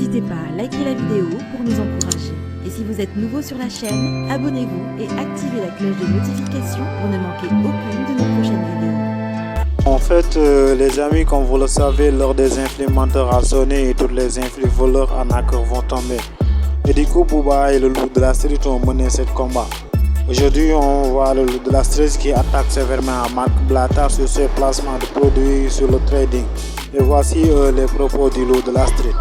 N'hésitez pas à liker la vidéo pour nous encourager. Et si vous êtes nouveau sur la chaîne, abonnez-vous et activez la cloche de notification pour ne manquer aucune de nos prochaines vidéos. En fait, les amis, comme vous le savez, l'heure des influenceurs a sonné et tous les influvoleurs en accord vont tomber. Et du coup, Booba et le loup de la street ont mené ce combat. Aujourd'hui, on voit le loup de la street qui attaque sévèrement à Marc Blatter sur ses placements de produits sur le trading. Et voici les propos du loup de la street.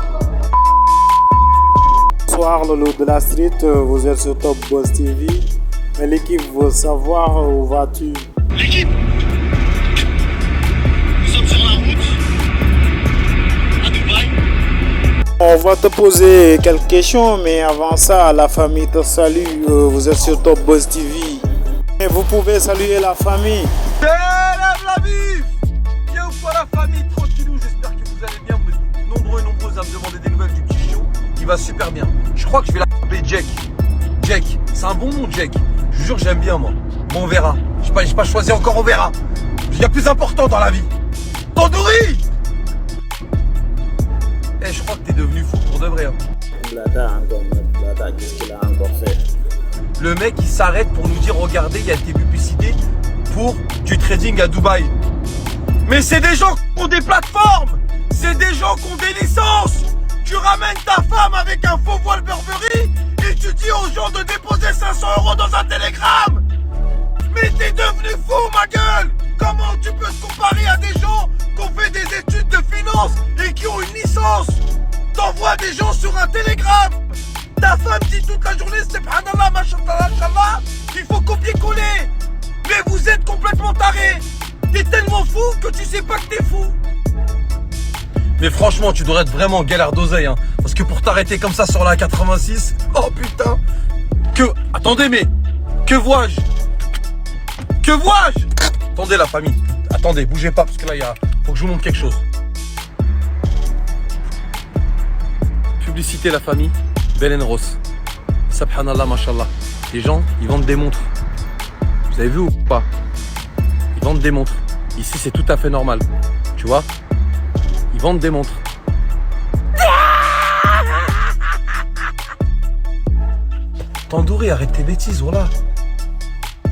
Bonsoir le loup de la street, vous êtes sur Top Buzz TV. Mais l'équipe veut savoir où vas-tu? L'équipe, nous sommes sur la route à Dubaï. On va te poser quelques questions, mais avant ça, la famille te salue. Vous êtes sur Top Buzz TV. Et vous pouvez saluer la famille. Lève la bif. Bien ou pas la famille, tranquillou. J'espère que vous allez bien. Vous êtes nombreux et nombreuses à me demander des nouvelles du petit Gio. Il va super bien. Je crois que je vais l'appeler Jack. Jack, c'est un bon nom, Jack. Je vous jure, j'aime bien moi. Bon, on verra. J'ai pas choisi encore, on verra. Il y a plus important dans la vie. Tandoori. Eh, je crois que t'es devenu fou pour de vrai. Hein. Blata, qu'est-ce qu'il a encore fait? Le mec, il s'arrête pour nous dire, regardez, il y a des publicités pour du trading à Dubaï. Mais c'est des gens qui ont des plateformes. C'est des gens qui ont des licences. Tu ramènes ta femme avec un faux voile Burberry et tu dis aux gens de déposer 500 € dans un télégramme. Mais t'es devenu fou, ma gueule. Comment tu peux te comparer à des gens qui ont fait des études de finance et qui ont une licence? T'envoies des gens sur un télégramme. Ta femme dit toute la journée, subhanallah, mashallah, mashallah, il faut copier-coller. Mais vous êtes complètement tarés. T'es tellement fou que tu sais pas que t'es fou. Mais franchement, tu devrais être vraiment galère d'oseille, hein. Parce que pour t'arrêter comme ça sur la 86, oh putain. Attendez, mais que vois-je? Que vois-je? Attendez la famille. Attendez, bougez pas parce que là, faut que je vous montre quelque chose. Publicité la famille, Belen Ross. Subhanallah, mashallah. Les gens, ils vendent des montres. Vous avez vu ou pas? Ils vendent des montres. Ici, c'est tout à fait normal. Tu vois? Ils vendent des montres. Tandoori, arrête tes bêtises, voilà.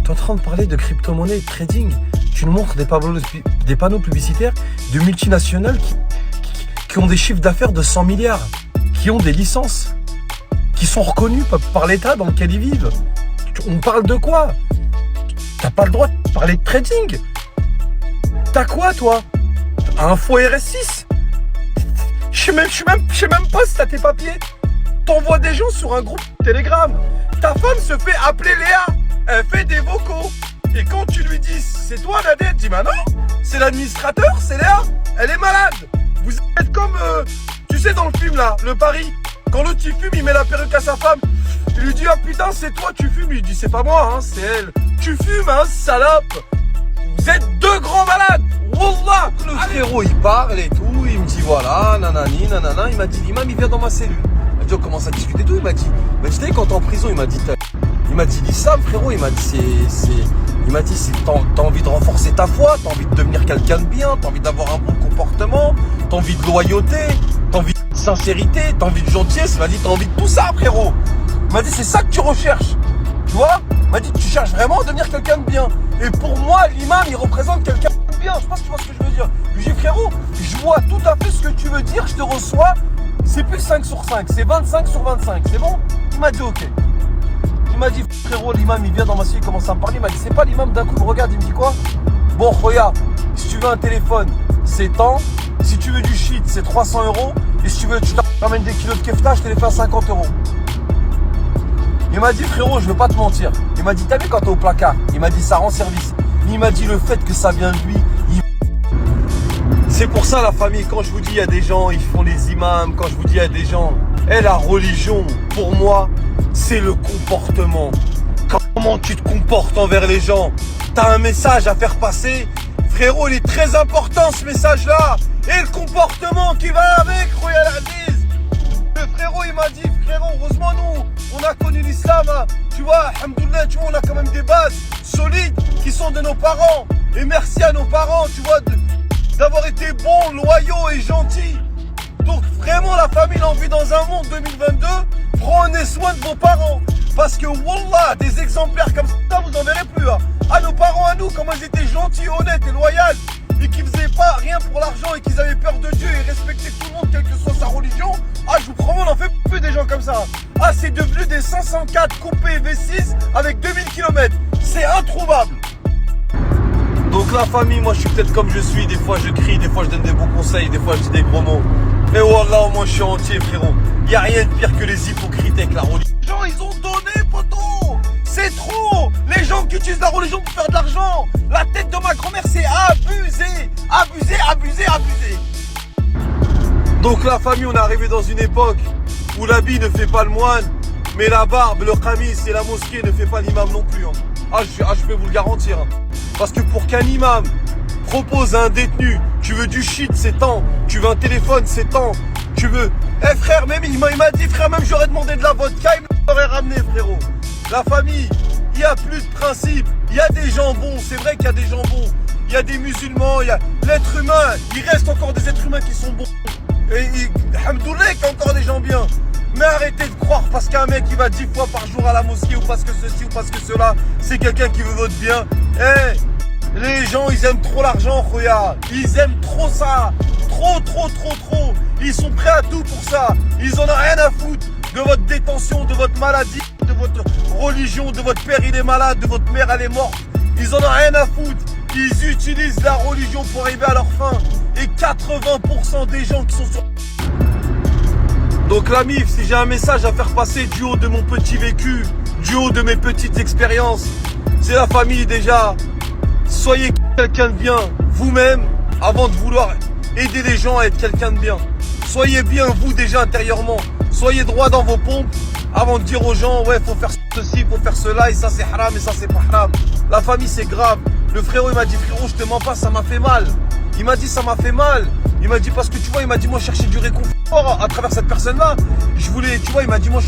Tu es en train de parler de crypto-monnaie, de trading. Tu nous montres des panneaux publicitaires de multinationales qui ont des chiffres d'affaires de 100 milliards, qui ont des licences, qui sont reconnues par l'État dans lequel ils vivent. On parle de quoi? T'as pas le droit de parler de trading. T'as quoi, toi? Un faux RS6? Je sais même pas si t'as tes papiers. T'envoies des gens sur un groupe Telegram. Ta femme se fait appeler Léa. Elle fait des vocaux. Et quand tu lui dis, c'est toi Nadia, elle dit, bah non, c'est l'administrateur, c'est Léa. Elle est malade. Vous êtes comme, tu sais, dans le film là, Le Pari. Quand l'autre il fume, il met la perruque à sa femme. Il lui dit, ah putain, c'est toi, tu fumes. Il dit, c'est pas moi, hein, c'est elle. Tu fumes, hein, salope. Vous êtes deux grands malades. Wallah. Le frérot, il parle et tout. Il me dit, voilà, nanani, nanana. Il m'a dit, l'imam, il vient dans ma cellule. Il m'a dit, on commence à discuter et tout. Il m'a dit, tu sais, quand t'es en prison, il m'a dit, l'islam, frérot. Il m'a dit, t'as envie de renforcer ta foi, t'as envie de devenir quelqu'un de bien, t'as envie d'avoir un bon comportement, t'as envie de loyauté, t'as envie de sincérité, t'as envie de gentillesse. Il m'a dit, t'as envie de tout ça, frérot. Il m'a dit, c'est ça que tu recherches. Tu vois? Il m'a dit, tu cherches vraiment à devenir quelqu'un de bien. Et pour moi, l'imam, il représente quelqu'un de bien. Je sais pas si tu vois ce que je veux dire. Je lui dis, frérot, je vois tout à fait ce que tu veux dire, je te reçois. C'est plus 5 sur 5, c'est 25 sur 25, c'est bon? Il m'a dit, ok. Il m'a dit, frérot, l'imam, il vient dans ma cellule, il commence à me parler. Il m'a dit, c'est pas l'imam, d'un coup, il me regarde, il me dit quoi? Bon, regarde, si tu veux un téléphone, c'est tant. Si tu veux du shit, c'est 300 €. Et si tu veux, tu t'amènes des kilos de kefta, je te les fais à 50 €. Il m'a dit, frérot, je veux pas te mentir. Il m'a dit, t'as vu quand t'es au placard? Il m'a dit, ça rend service. Il m'a dit, le fait que ça vient de lui, c'est pour ça, la famille, quand je vous dis, il y a des gens, ils font les imams. Quand je vous dis, il y a des gens, la religion, pour moi, c'est le comportement. Comment tu te comportes envers les gens? T'as un message à faire passer. Frérot, il est très important, ce message-là. Et le comportement qui va avec, Royal Aziz. Le frérot, il m'a dit, frérot, heureusement, nous, on a connu l'islam, hein. Tu vois, alhamdoulilah, tu vois, on a quand même des bases solides qui sont de nos parents. Et merci à nos parents, tu vois, d'avoir été bons, loyaux et gentils. Donc vraiment la famille, on vit dans un monde 2022, prenez soin de vos parents. Parce que Wallah, des exemplaires comme ça, vous en verrez plus. Hein. À nos parents, à nous, comment ils étaient gentils, honnêtes et loyaux. Et qui faisaient pas rien pour l'argent et qu'ils avaient peur de Dieu et respectaient tout le monde, quelle que soit sa religion. Ah, je vous promets, on n'en fait plus des gens comme ça. Ah, c'est devenu des 504 coupés V6 avec 2000 km. C'est introuvable. Donc la famille, moi je suis peut-être comme je suis, des fois je crie, des fois je donne des bons conseils, des fois je dis des gros mots. Mais wallah, au moins je suis entier, frérot. Y a rien de pire que les hypocrites avec la religion. Les gens, ils ont donné, poteau. C'est trop. Les gens qui utilisent la religion pour faire de l'argent. La tête de ma grand-mère, c'est abusé. Abusé, abusé, abusé. Donc la famille, on est arrivé dans une époque où l'habit ne fait pas le moine, mais la barbe, le khamis et la mosquée ne fait pas l'imam non plus. Hein. Je peux vous le garantir. Hein. Parce que pour qu'un imam propose à un détenu, tu veux du shit, c'est temps. Tu veux un téléphone, c'est temps. Tu veux... Eh frère, même il m'a dit, frère, même j'aurais demandé de la vodka, il m'aurait ramené, frérot. La famille, il n'y a plus de principe. Il y a des gens bons, c'est vrai qu'il y a des gens bons. Il y a des musulmans, il y a l'être humain. Il reste encore des êtres humains qui sont bons. Et alhamdoulilah, qu'il y a encore des gens bien. Mais arrêtez de croire parce qu'un mec il va 10 fois par jour à la mosquée ou parce que ceci ou parce que cela, c'est quelqu'un qui veut votre bien. Eh, les gens ils aiment trop l'argent, Khoya. Ils aiment trop ça. Trop. Ils sont prêts à tout pour ça. Ils en ont rien à foutre de votre détention, de votre maladie, de votre religion, de votre père il est malade, de votre mère elle est morte. Ils en ont rien à foutre. Ils utilisent la religion pour arriver à leur fin. Et 80% des gens qui sont sur... Donc la MIF, si j'ai un message à faire passer du haut de mon petit vécu, du haut de mes petites expériences, c'est la famille déjà. Soyez quelqu'un de bien vous-même avant de vouloir aider les gens à être quelqu'un de bien. Soyez bien vous déjà intérieurement. Soyez droit dans vos pompes avant de dire aux gens ouais faut faire ceci, faut faire cela et ça c'est haram et ça c'est pas haram. La famille c'est grave. Le frérot il m'a dit frérot je te mens pas, ça m'a fait mal. Il m'a dit ça m'a fait mal. Il m'a dit parce que tu vois, il m'a dit moi je cherchais du réconfort à travers cette personne-là. Je voulais, tu vois, il m'a dit moi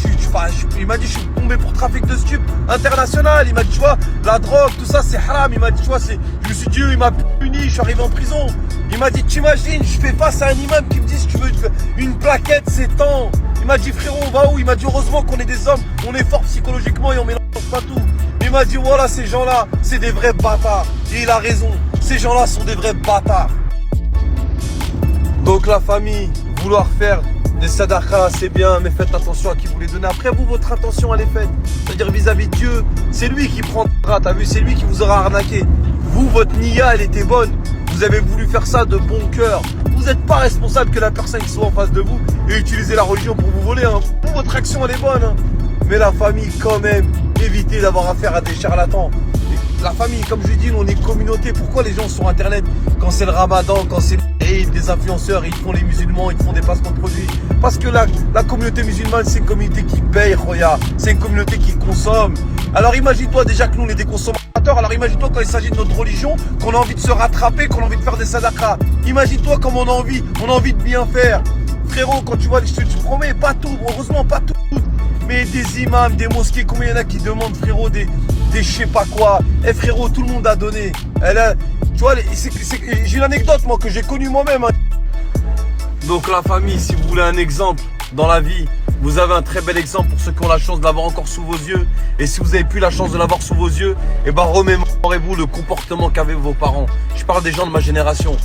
il m'a dit je suis tombé pour trafic de stupes international. Il m'a dit tu vois, la drogue, tout ça c'est haram. Il m'a dit tu vois, je me suis dit il m'a puni, je suis arrivé en prison. Il m'a dit t'imagines, je fais face à un imam qui me dit si tu veux une plaquette c'est temps. Il m'a dit frérot on va où? Il m'a dit heureusement qu'on est des hommes, on est fort psychologiquement et on mélange pas tout. Il m'a dit voilà ces gens-là c'est des vrais bâtards. Et il a raison, ces gens-là sont des vrais bâtards. Donc la famille, vouloir faire des sadaqas, c'est bien, mais faites attention à qui vous les donnez. Après vous, votre attention elle est faite. C'est-à-dire vis-à-vis de Dieu, c'est lui qui prendra, t'as vu, c'est lui qui vous aura arnaqué. Vous, votre niya, elle était bonne. Vous avez voulu faire ça de bon cœur. Vous n'êtes pas responsable que la personne qui soit en face de vous et utiliser la religion pour vous voler. Hein. Vous, votre action elle est bonne. Hein. Mais la famille, quand même, évitez d'avoir affaire à des charlatans. La famille, comme je dis, on est communauté. Pourquoi les gens sur internet, quand c'est le ramadan, quand c'est des influenceurs, ils font les musulmans, ils font des placements de produits? Parce que la communauté musulmane, c'est une communauté qui paye, Khoya. C'est une communauté qui consomme. Alors imagine-toi déjà que nous, on est des consommateurs. Alors imagine-toi quand il s'agit de notre religion, qu'on a envie de se rattraper, qu'on a envie de faire des sadaqas. Imagine-toi comme on a envie de bien faire. Frérot, quand tu vois, je te promets, pas tout, heureusement pas tout. Mais des imams, des mosquées, combien il y en a qui demandent, frérot, des je sais pas quoi. Eh frérot, tout le monde a donné. Tu vois, j'ai une anecdote moi que j'ai connue moi-même. Hein. Donc la famille, si vous voulez un exemple dans la vie, vous avez un très bel exemple pour ceux qui ont la chance de l'avoir encore sous vos yeux. Et si vous n'avez plus la chance de l'avoir sous vos yeux, eh ben remémorez-vous le comportement qu'avaient vos parents. Je parle des gens de ma génération.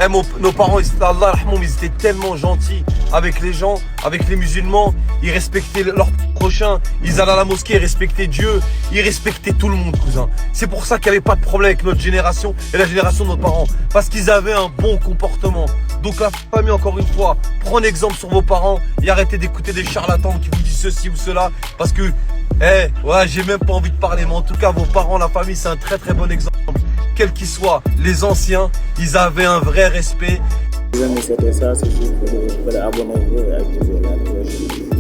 Eh, nos parents, ils étaient tellement gentils avec les gens, avec les musulmans. Ils respectaient leurs prochains. Ils allaient à la mosquée, ils respectaient Dieu. Ils respectaient tout le monde, cousin. C'est pour ça qu'il n'y avait pas de problème avec notre génération et la génération de nos parents. Parce qu'ils avaient un bon comportement. Donc la famille, encore une fois, prenez exemple sur vos parents et arrêtez d'écouter des charlatans qui vous disent ceci ou cela. Parce que, ouais, j'ai même pas envie de parler. Mais en tout cas, vos parents, la famille, c'est un très très bon exemple. Quels qu'ils soient, les anciens, ils avaient un vrai respect. Si vous aimez cette message, c'est abonnez-vous et activez la cloche.